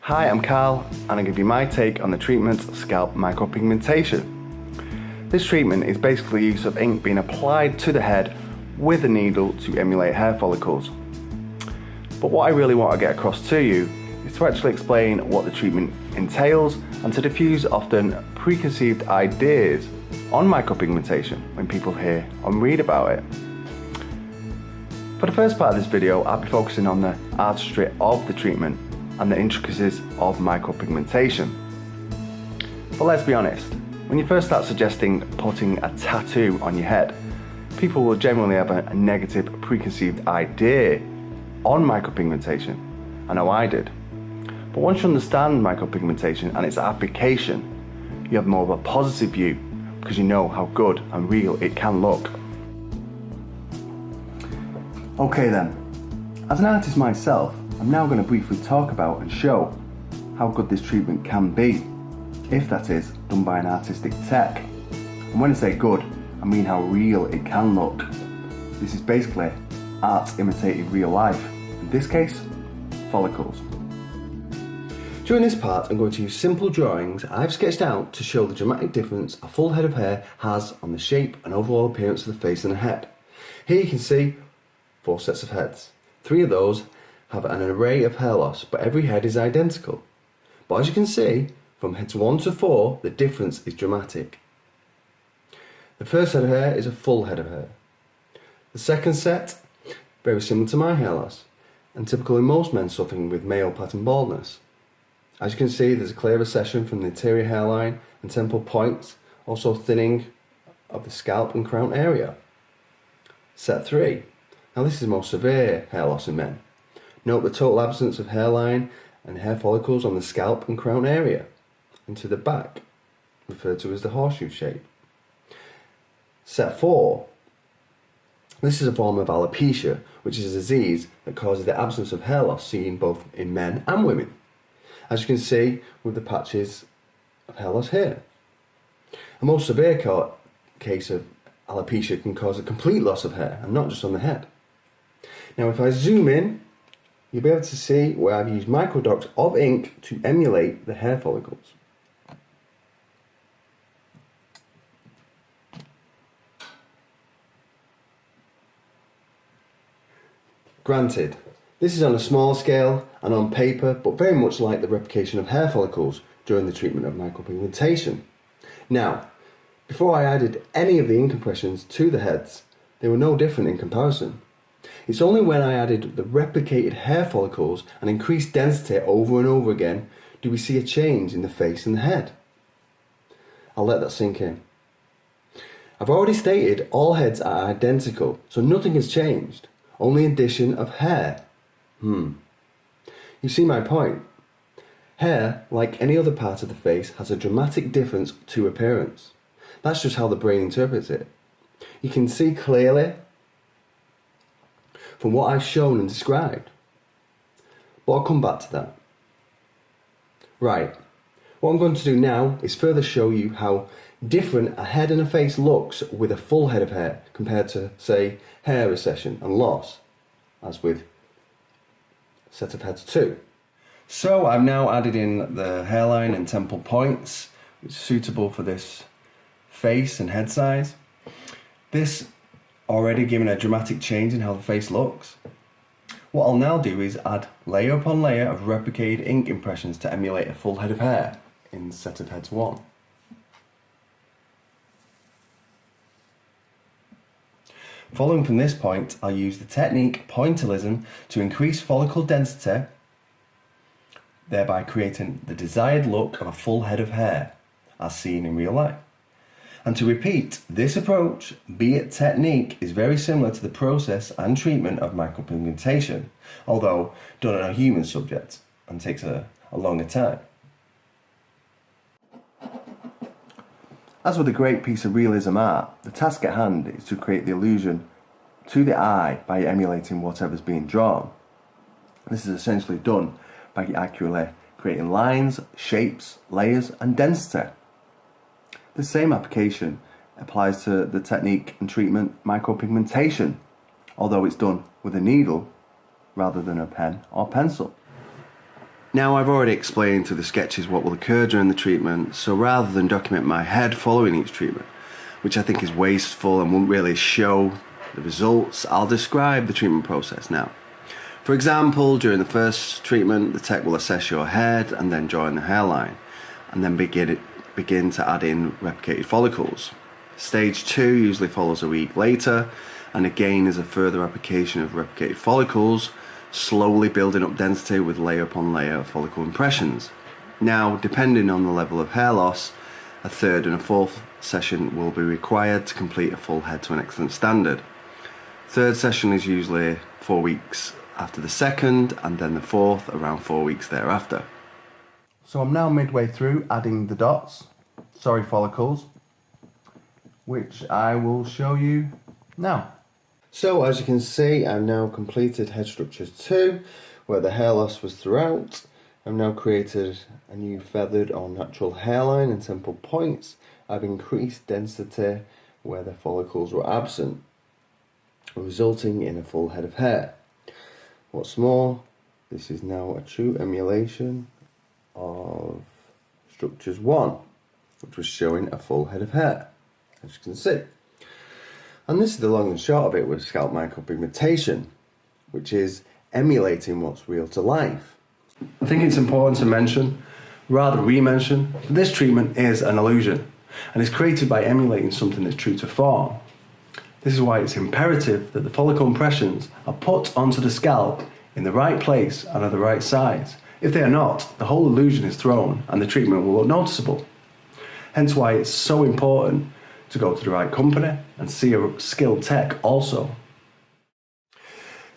Hi, I'm Karl, and I'll give you my take on the treatment Scalp Micropigmentation. This treatment is basically the use of ink being applied to the head with a needle to emulate hair follicles. But what I really want to get across to you is to actually explain what the treatment entails and to diffuse often preconceived ideas on micropigmentation when people hear and read about it. For the first part of this video, I'll be focusing on the artistry of the treatment and the intricacies of micropigmentation. But let's be honest, when you first start suggesting putting a tattoo on your head, people will generally have a negative preconceived idea on micropigmentation. I know I did. But once you understand micropigmentation and its application, you have more of a positive view because you know how good and real it can look. Okay then, as an artist myself, I'm now going to briefly talk about and show how good this treatment can be, if that is done by an artistic tech. And when I say good, I mean how real it can look. This is basically art imitating real life, in this case, follicles. During this part, I'm going to use simple drawings I've sketched out to show the dramatic difference a full head of hair has on the shape and overall appearance of the face and the head. Here you can see 4 sets of heads. 3 of those have an array of hair loss, but every head is identical. But as you can see, from heads 1 to 4, the difference is dramatic. The first head of hair is a full head of hair. The second set, very similar to my hair loss, and typical in most men suffering with male pattern baldness. As you can see, there's a clear recession from the anterior hairline and temple points, also thinning of the scalp and crown area. Set 3. Now this is the most severe hair loss in men. Note the total absence of hairline and hair follicles on the scalp and crown area, and to the back, referred to as the horseshoe shape. Set 4. This is a form of alopecia, which is a disease that causes the absence of hair loss seen both in men and women, as you can see with the patches of hair loss here. A most severe case of alopecia can cause a complete loss of hair, and not just on the head. Now if I zoom in, you'll be able to see where I've used microdots of ink to emulate the hair follicles. Granted, this is on a small scale and on paper, but very much like the replication of hair follicles during the treatment of micropigmentation. Now, before I added any of the ink impressions to the heads, they were no different in comparison. It's only when I added the replicated hair follicles and increased density over and over again do we see a change in the face and the head. I'll let that sink in. I've already stated all heads are identical, so nothing has changed, only addition of hair. You see my point. Hair, like any other part of the face, has a dramatic difference to appearance. That's just how the brain interprets it. You can see clearly from what I've shown and described. But I'll come back to that. Right, what I'm going to do now is further show you how different a head and a face looks with a full head of hair compared to, say, hair recession and loss, as with set of heads 2. So I've now added in the hairline and temple points, which is suitable for this face and head size. This already given a dramatic change in how the face looks. What I'll now do is add layer upon layer of replicated ink impressions to emulate a full head of hair in set of heads 1. Following from this point, I'll use the technique pointillism to increase follicle density, thereby creating the desired look of a full head of hair, as seen in real life. And to repeat, this approach, be it technique, is very similar to the process and treatment of micropigmentation, although done on a human subject and takes a longer time. As with a great piece of realism art, the task at hand is to create the illusion to the eye by emulating whatever's being drawn. This is essentially done by accurately creating lines, shapes, layers and density. The same application applies to the technique and treatment micropigmentation, although it's done with a needle rather than a pen or pencil. Now, I've already explained through the sketches what will occur during the treatment, so rather than document my head following each treatment, which I think is wasteful and won't really show the results, I'll describe the treatment process now. For example, during the first treatment, the tech will assess your head and then join the hairline, and then begin to add in replicated follicles. Stage 2 usually follows a week later, and again is a further application of replicated follicles, slowly building up density with layer upon layer of follicle impressions. Now, depending on the level of hair loss, a third and a fourth session will be required to complete a full head to an excellent standard. Third session is usually 4 weeks after the second, and then the fourth around 4 weeks thereafter. So I'm now midway through adding the follicles, which I will show you now. So as you can see, I've now completed head structure 2, where the hair loss was throughout. I've now created a new feathered or natural hairline and temple points. I've increased density where the follicles were absent, resulting in a full head of hair. What's more, this is now a true emulation of structures 1, which was showing a full head of hair, as you can see. And this is the long and short of it with scalp micropigmentation, which is emulating what's real to life. I think it's important to mention, rather re-mention, that this treatment is an illusion and is created by emulating something that's true to form. This is why it's imperative that the follicle impressions are put onto the scalp in the right place and of the right size. If they are not, the whole illusion is thrown and the treatment will look noticeable. Hence why it's so important to go to the right company and see a skilled tech also.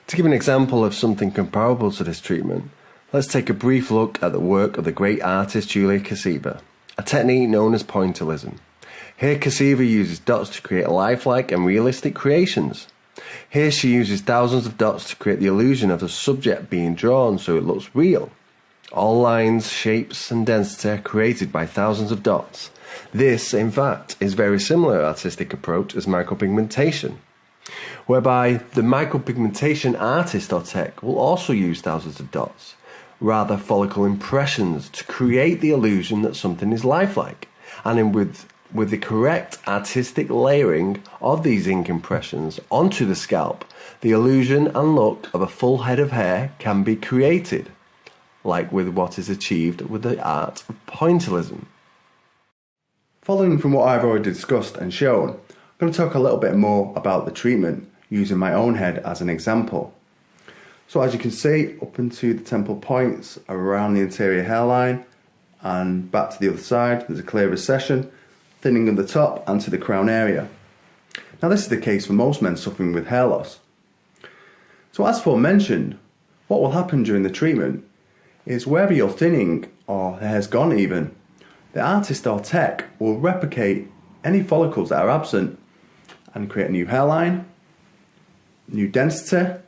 To give an example of something comparable to this treatment, let's take a brief look at the work of the great artist Julia Cassiva, a technique known as pointillism. Here Cassiva uses dots to create lifelike and realistic creations. Here she uses thousands of dots to create the illusion of the subject being drawn so it looks real. All lines, shapes and density are created by thousands of dots. This, in fact, is very similar artistic approach as micropigmentation, whereby the micropigmentation artist or tech will also use thousands of dots, rather follicle impressions, to create the illusion that something is lifelike. And with the correct artistic layering of these ink impressions onto the scalp, the illusion and look of a full head of hair can be created, like with what is achieved with the art of pointillism. Following from what I've already discussed and shown, I'm going to talk a little bit more about the treatment using my own head as an example. So as you can see, up into the temple points around the anterior hairline and back to the other side, there's a clear recession, thinning at the top and to the crown area. Now this is the case for most men suffering with hair loss. So as aforementioned, what will happen during the treatment is wherever you're thinning or the hair's gone even, the artist or tech will replicate any follicles that are absent and create a new hairline, new density,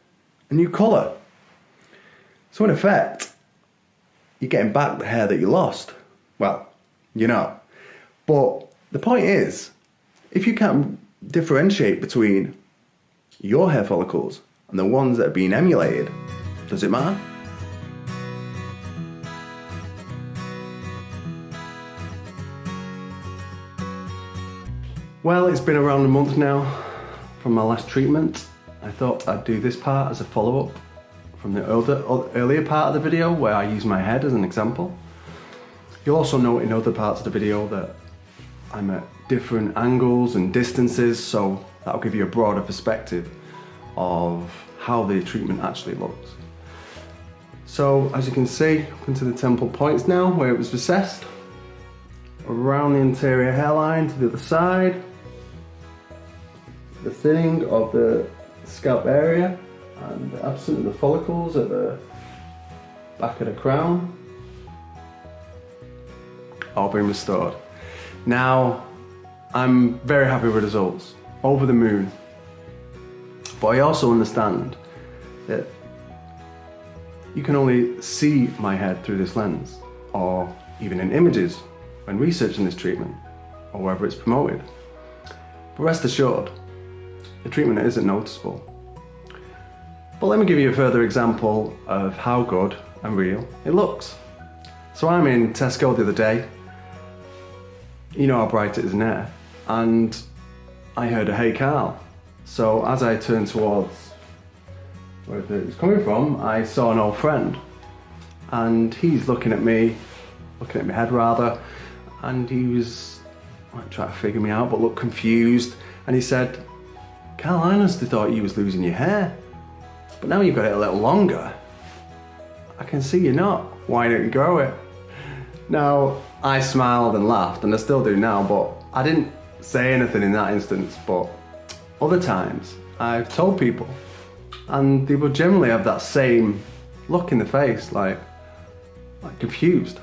a new colour. So in effect, you're getting back the hair that you lost. Well, you're not. But the point is, if you can't differentiate between your hair follicles and the ones that are being emulated, does it matter? Well, it's been around a month now from my last treatment. I thought I'd do this part as a follow-up from the earlier part of the video where I use my head as an example. You'll also note in other parts of the video that I'm at different angles and distances, so that'll give you a broader perspective of how the treatment actually looks. So as you can see, up into the temple points now where it was recessed, around the anterior hairline to the other side, the thinning of the scalp area and the absence of the follicles at the back of the crown, all been restored. Now, I'm very happy with the results, over the moon. But I also understand that you can only see my head through this lens, or even in images when researching this treatment, or wherever it's promoted. But rest assured, the treatment isn't noticeable. But let me give you a further example of how good and real it looks. So I'm in Tesco the other day. You know how bright it is in there. And I heard a "Hey Karl." So as I turned towards where it was coming from, I saw an old friend. And he's looking at my head rather, and he was trying to figure me out but looked confused. And he said, "Karl, I honestly thought you was losing your hair, but now you've got it a little longer. I can see you're not. Why don't you grow it?" Now, I smiled and laughed, and I still do now, but I didn't say anything in that instance. But other times, I've told people, and they will generally have that same look in the face, like confused,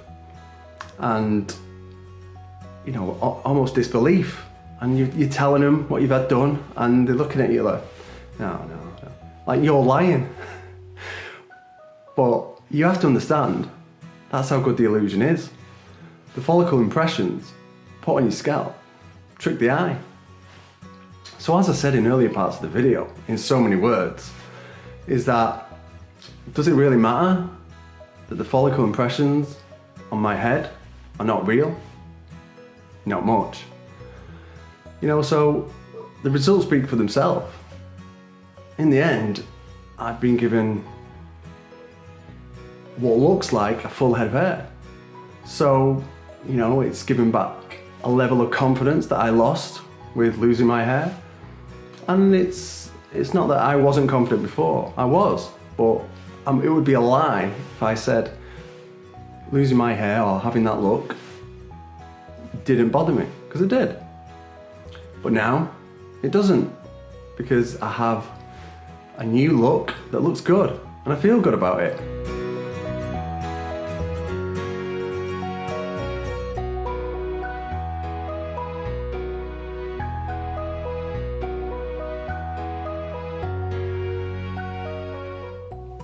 and almost disbelief. And you're telling them what you've had done, and they're looking at you like, no, like you're lying. But you have to understand, that's how good the illusion is. The follicle impressions put on your scalp trick the eye. So as I said in earlier parts of the video, in so many words, is that, does it really matter that the follicle impressions on my head are not real? Not much. So the results speak for themselves. In the end, I've been given what looks like a full head of hair. So, it's given back a level of confidence that I lost with losing my hair. And it's not that I wasn't confident before, I was, but it would be a lie if I said losing my hair or having that look didn't bother me, because it did. But now, it doesn't, because I have a new look that looks good, and I feel good about it.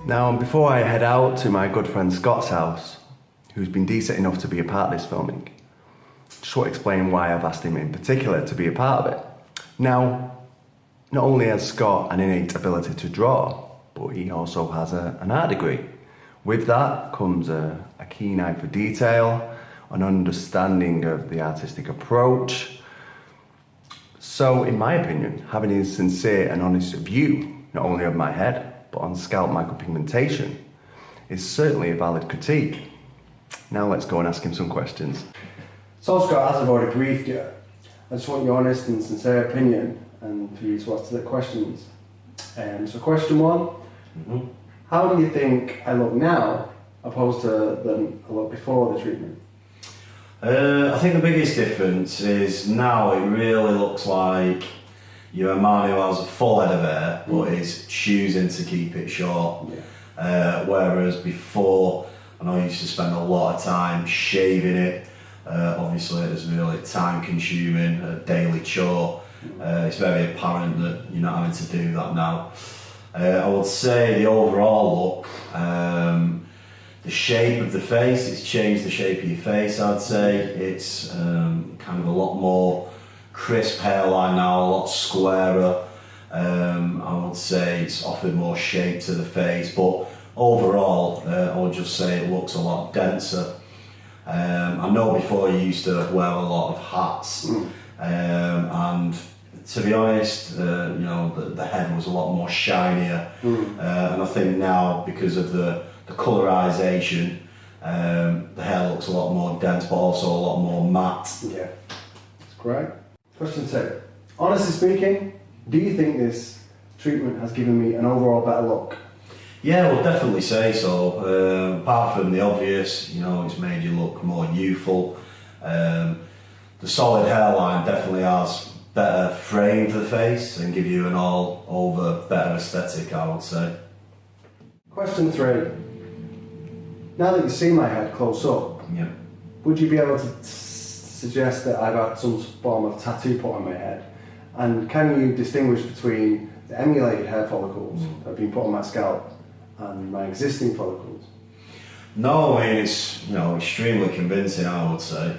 Now, before I head out to my good friend Scott's house, who's been decent enough to be a part of this filming, just want to explain why I've asked him in particular to be a part of it. Now, not only has Scott an innate ability to draw, but he also has an art degree. With that comes a keen eye for detail, an understanding of the artistic approach. So, in my opinion, having his sincere and honest view, not only of my head, but on scalp micropigmentation, is certainly a valid critique. Now let's go and ask him some questions. So Scott, as I've already briefed you, I just want your honest and sincere opinion and for you to answer the questions. So question one, how do you think I look now opposed to than I looked before the treatment? I think the biggest difference is now it really looks like you're a man who has a full head of hair but is choosing to keep it short. Yeah. Whereas before, I know I used to spend a lot of time shaving it. Obviously it is really time consuming, a daily chore. It's very apparent that you're not having to do that now. I would say the overall look, the shape of the face, it's changed the shape of your face, I'd say. It's kind of a lot more crisp hairline now, a lot squarer. I would say it's offered more shape to the face, but overall I would just say it looks a lot denser. I know before you used to wear a lot of hats, and to be honest, the head was a lot more shinier, and I think now because of the colorization, the hair looks a lot more dense but also a lot more matte. Yeah, that's great. Question two. Honestly speaking, do you think this treatment has given me an overall better look? Yeah, I would definitely say so. Apart from the obvious, it's made you look more youthful. The solid hairline definitely has better frame to the face and give you an all-over better aesthetic, I would say. Question three. Now that you see my head close up, yeah, would you be able to suggest that I've had some form of tattoo put on my head? And can you distinguish between the emulated hair follicles that have been put on my scalp and my existing follicles? No, I mean, it's extremely convincing, I would say.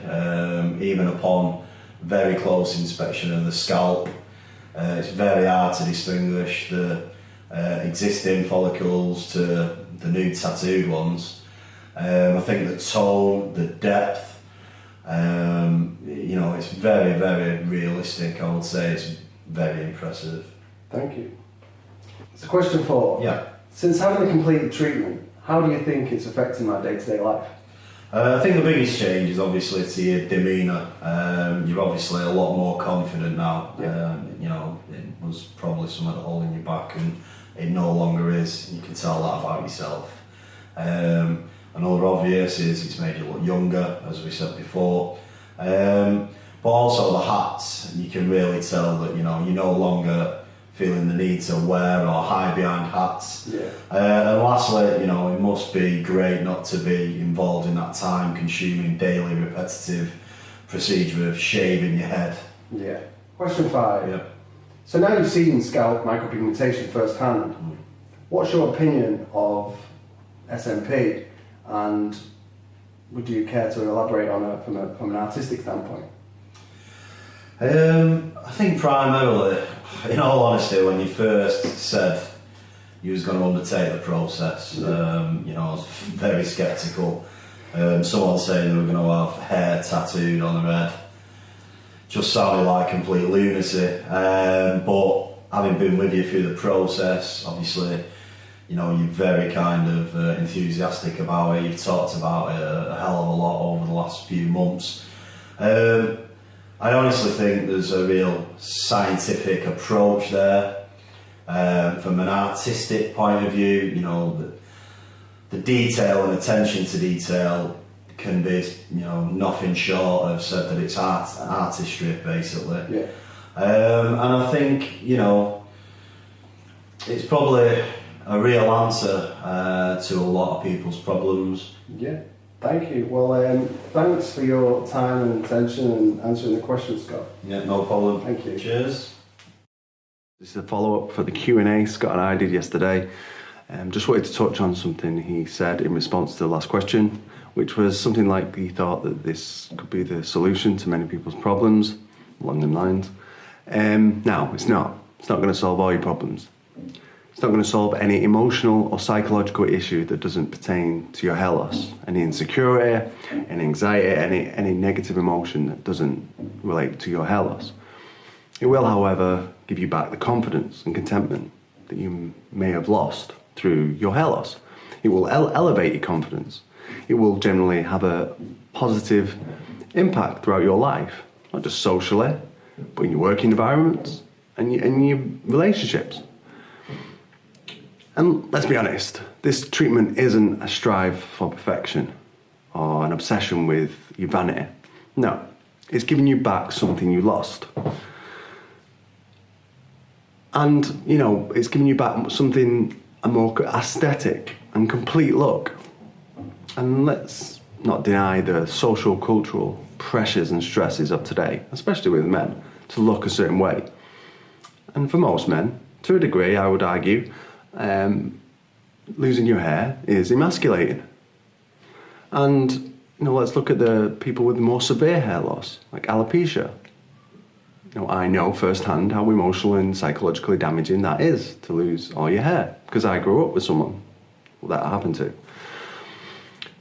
Even upon very close inspection of the scalp, it's very hard to distinguish the existing follicles to the new tattooed ones. I think the tone, the depth, it's very, very realistic. I would say it's very impressive. Thank you. So question 4. Yeah. Since having a completed treatment, how do you think it's affecting my day-to-day life? I think the biggest change is obviously to your demeanour. You're obviously a lot more confident now. Yeah. It was probably something holding you back, and it no longer is. You can tell that about yourself. Another obvious is it's made you look younger, as we said before. But also the hats, you can really tell that you're no longer feeling the need to wear or hide behind hats. Yeah. And lastly, it must be great not to be involved in that time-consuming, daily, repetitive procedure of shaving your head. Yeah. Question 5. Yeah. So now you've seen scalp micropigmentation firsthand. What's your opinion of SMP, and would you care to elaborate on it from an artistic standpoint? I think primarily, in all honesty, when you first said you was going to undertake the process, I was very sceptical. Someone saying they were going to have hair tattooed on their head just sounded like complete lunacy. But having been with you through the process, obviously, you're very kind of enthusiastic about it. You've talked about it a hell of a lot over the last few months. I honestly think there's a real scientific approach there. From an artistic point of view, the detail and attention to detail can be, nothing short of said that it's artistry, basically. Yeah. And I think, it's probably a real answer to a lot of people's problems. Yeah. Thank you. Well, thanks for your time and attention and answering the questions, Scott. Yeah, no problem. Thank you. Cheers. This is a follow-up for the Q&A Scott and I did yesterday. Just wanted to touch on something he said in response to the last question, which was something like he thought that this could be the solution to many people's problems, along them lines. No, it's not. It's not going to solve all your problems. It's not going to solve any emotional or psychological issue that doesn't pertain to your hair loss. Any insecurity, any anxiety, any negative emotion that doesn't relate to your hair loss. It will, however, give you back the confidence and contentment that you may have lost through your hair loss. It will elevate your confidence. It will generally have a positive impact throughout your life, not just socially, but in your working environments and your relationships. And let's be honest, this treatment isn't a strive for perfection or an obsession with your vanity. No, it's giving you back something you lost. And, it's giving you back a more aesthetic and complete look. And let's not deny the social, cultural pressures and stresses of today, especially with men, to look a certain way. And for most men, to a degree, I would argue, losing your hair is emasculating. And, let's look at the people with more severe hair loss, like alopecia. I know firsthand how emotional and psychologically damaging that is to lose all your hair, because I grew up with someone that happened to.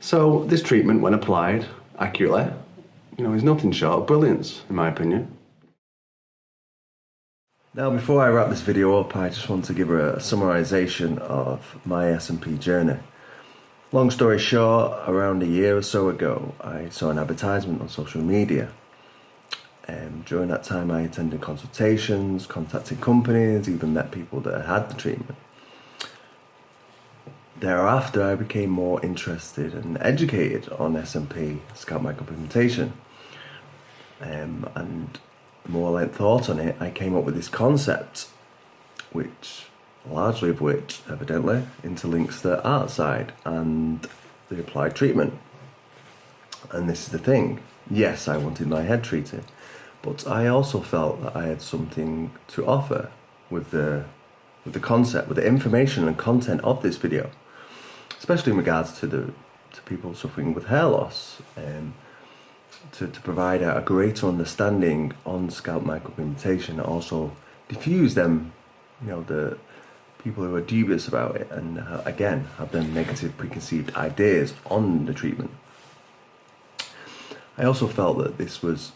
So this treatment, when applied accurately, is nothing short of brilliance, in my opinion. Now, before I wrap this video up, I just want to give a summarisation of my SMP journey. Long story short, around a year or so ago, I saw an advertisement on social media. During that time, I attended consultations, contacted companies, even met people that had the treatment. Thereafter, I became more interested and educated on SMP, scalp micropigmentation. And the more I thought on it, I came up with this concept, largely of which, evidently, interlinks the art side and the applied treatment. And this is the thing. Yes, I wanted my head treated, but I also felt that I had something to offer with the concept, with the information and content of this video, especially in regards to people suffering with hair loss, to provide a greater understanding on scalp micropigmentation, and also diffuse them, the people who are dubious about it and again have their negative preconceived ideas on the treatment. I also felt that this was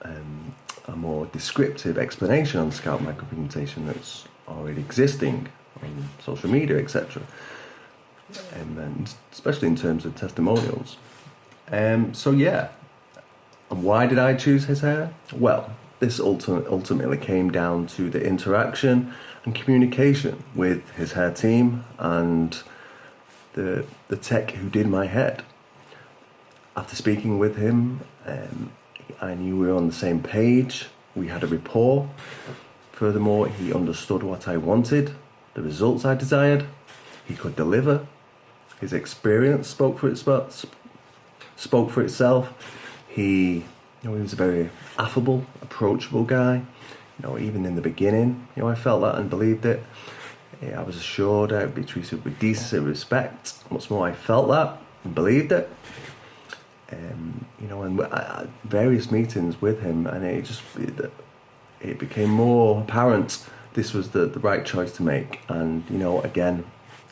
a more descriptive explanation on scalp micropigmentation that's already existing on social media, etc. And especially in terms of testimonials. So yeah, and why did I choose his hair? Well, this ultimately came down to the interaction and communication with his hair team and the tech who did my head. After speaking with him, I knew we were on the same page. We had a rapport. Furthermore, he understood what I wanted, the results I desired. He could deliver. His experience spoke for itself. He was a very affable, approachable guy. Even in the beginning, I felt that and believed it. I was assured I'd be treated with decency and respect. What's more, I felt that and believed it. And various meetings with him, and it became more apparent this was the right choice to make. And again,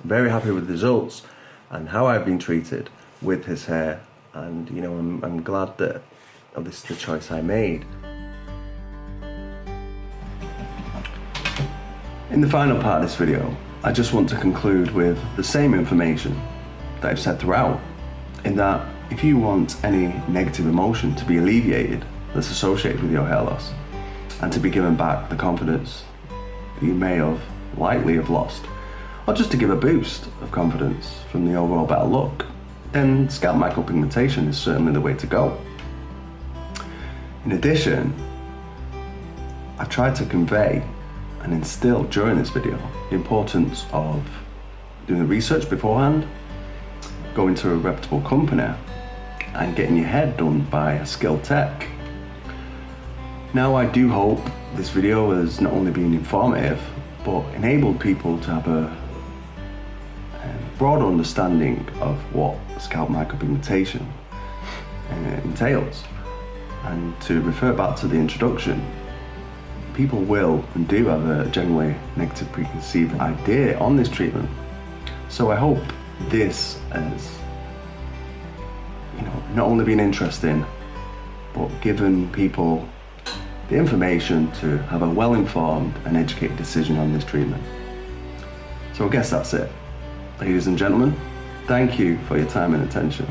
very happy with the results and how I've been treated with his hair. And I'm glad that this is the choice I made. In the final part of this video, I just want to conclude with the same information that I've said throughout, in that if you want any negative emotion to be alleviated that's associated with your hair loss, and to be given back the confidence that you may have likely have lost, or just to give a boost of confidence from the overall better look, then scalp micropigmentation is certainly the way to go. In addition, I've tried to convey and instill during this video the importance of doing the research beforehand, going to a reputable company, and getting your hair done by a skilled tech. Now, I do hope this video has not only been informative, but enabled people to have a broad understanding of what scalp micropigmentation entails. And to refer back to the introduction, people will and do have a generally negative preconceived idea on this treatment. So I hope this has not only been interesting, but given people the information to have a well-informed and educated decision on this treatment. So I guess that's it. Ladies and gentlemen, thank you for your time and attention.